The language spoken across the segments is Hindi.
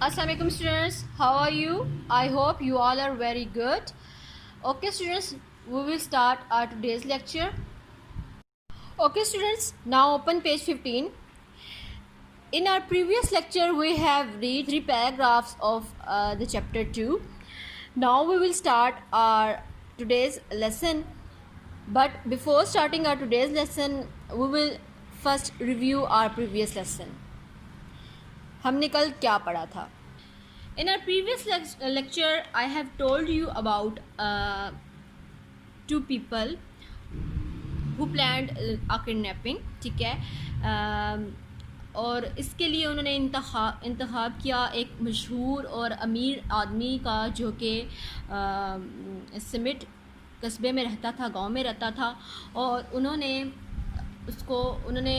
Assalamualaikum students, how are you? I hope you all are very good. Okay students, we will start our today's lecture. Okay students, now open page 15. In our previous lecture we have read 3 paragraphs of the chapter 2. Now we will start our today's lesson. But before starting our today's lesson, we will first review our previous lesson. हमने कल क्या पढ़ा था? In our previous lecture, I have told you about two people who planned a kidnapping. ठीक है, और इसके लिए उन्होंने इंतखाब किया एक मशहूर और अमीर आदमी का जो कि सिमिट कस्बे में रहता था, गांव में रहता था। और उन्होंने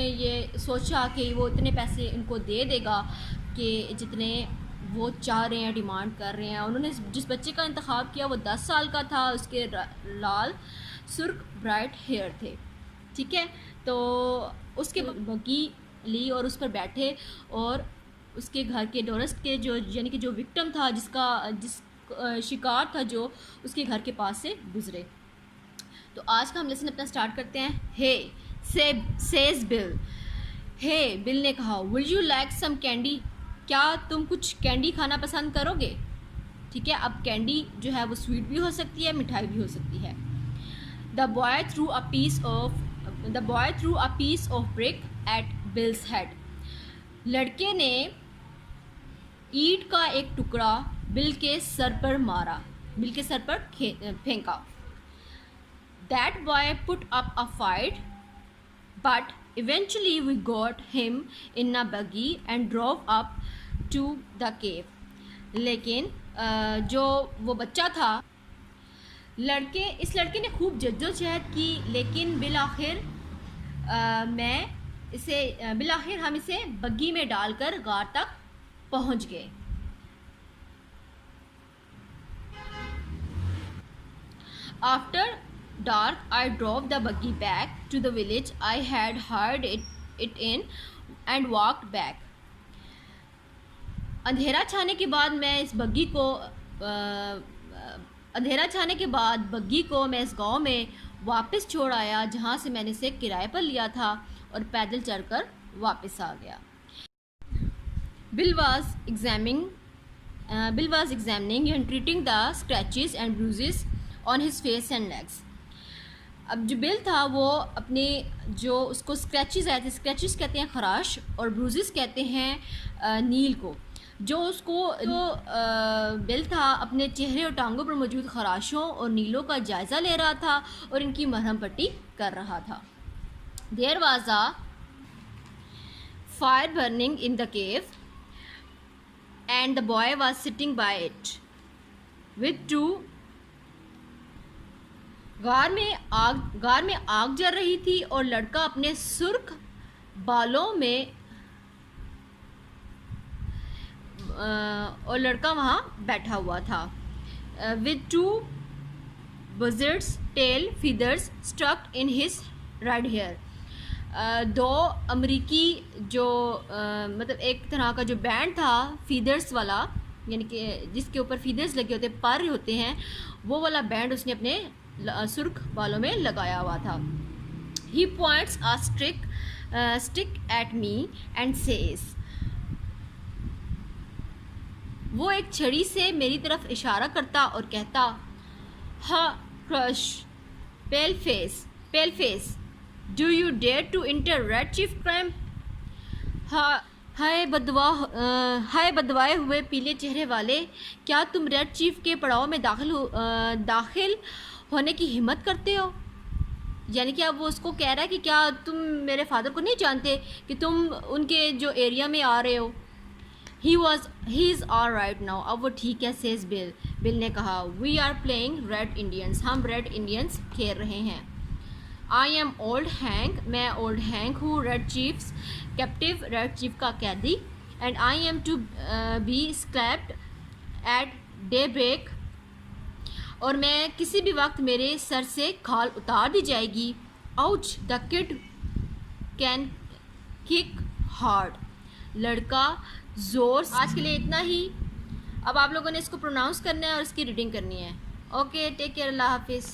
ये सोचा कि वो इतने पैसे उनको दे देगा कि जितने वो चाह रहे हैं, डिमांड कर रहे हैं। उन्होंने जिस बच्चे का इंतखाब किया वो 10 साल का था, उसके लाल सुर्ख ब्राइट हेयर थे। ठीक है, तो उसके बग्गी ली और उस पर बैठे और उसके घर के डोरस्ट के जो यानी कि जो विक्टिम था, जिस शिकार था, जो उसके घर के पास से गुजरे। तो आज का हम लेसन अपना स्टार्ट करते हैं। हे सेज बिल, हे बिल ने कहा, will you like some candy, क्या तुम कुछ कैंडी खाना पसंद करोगे? ठीक है, अब कैंडी जो है वो स्वीट भी हो सकती है, मिठाई भी हो सकती है। The boy threw a piece of brick at Bill's head, लड़के ने ईंट का एक टुकड़ा बिल के सर पर फेंका। That boy put up a fight but eventually we got him in a buggy and drove up to the cave. लेकिन जो वो बच्चा था, इस लड़के ने खूब जद्दोजहद की, लेकिन बिलाखिर हम इसे बग्गी में डालकर गार तक पहुंच गए। After dark, I drove the buggy back to the village I had hired it in and walked back. अंधेरा छाने के बाद बग्गी को मैं इस गांव में वापस छोड़ आया जहां से मैंने इसे किराए पर लिया था, और पैदल चलकर वापस आ गया। Bill was examining and treating the scratches and bruises on his face and legs. अब जो बिल था वो अपने जो उसको स्क्रैचेस आए थे, स्क्रैचेस कहते हैं खराश और ब्रूजेस कहते हैं नील को। बिल था अपने चेहरे और टांगों पर मौजूद खराशों और नीलों का जायज़ा ले रहा था और इनकी मरहम पट्टी कर रहा था। There was a fire burning in the cave and the boy was sitting by it with two. गार में आग जल रही थी और लड़का अपने सुर्ख बालों में और लड़का वहाँ बैठा हुआ था। With two buzzards tail feathers stuck in his red hair, दो अमरीकी जो मतलब एक तरह का जो बैंड था फीदर्स वाला, यानी कि जिसके ऊपर फीदर्स लगे होते, पर होते हैं, वो वाला बैंड उसने अपने सुर्ख बालों में लगाया हुआ था। He points a stick at me and says, वो एक छड़ी से मेरी तरफ इशारा करता और कहता, हा crush pale face do you dare to enter Red Chief camp. हाय बदवाए हुए पीले चेहरे वाले, क्या तुम रेड चीफ के पड़ाव में दाखिल होने की हिम्मत करते हो? यानी कि अब वो उसको कह रहा है कि क्या तुम मेरे फादर को नहीं जानते कि तुम उनके जो एरिया में आ रहे हो। He is all right now, अब वो ठीक है, सेज बिल ने कहा। We are playing Red Indians, हम रेड इंडियंस खेल रहे हैं। आई एम ओल्ड हैंक, मैं ओल्ड हैंक हूँ, Red Chief's captive, Red Chief का कैदी। And I am to be scalped at daybreak, और मैं किसी भी वक्त मेरे सर से खाल उतार दी जाएगी। Ouch the kid can kick hard, लड़का ज़ोर। आज के लिए इतना ही। अब आप लोगों ने इसको प्रोनाउंस करना है और इसकी रीडिंग करनी है। ओके, टेक केयर, अल्लाह हाफिज़।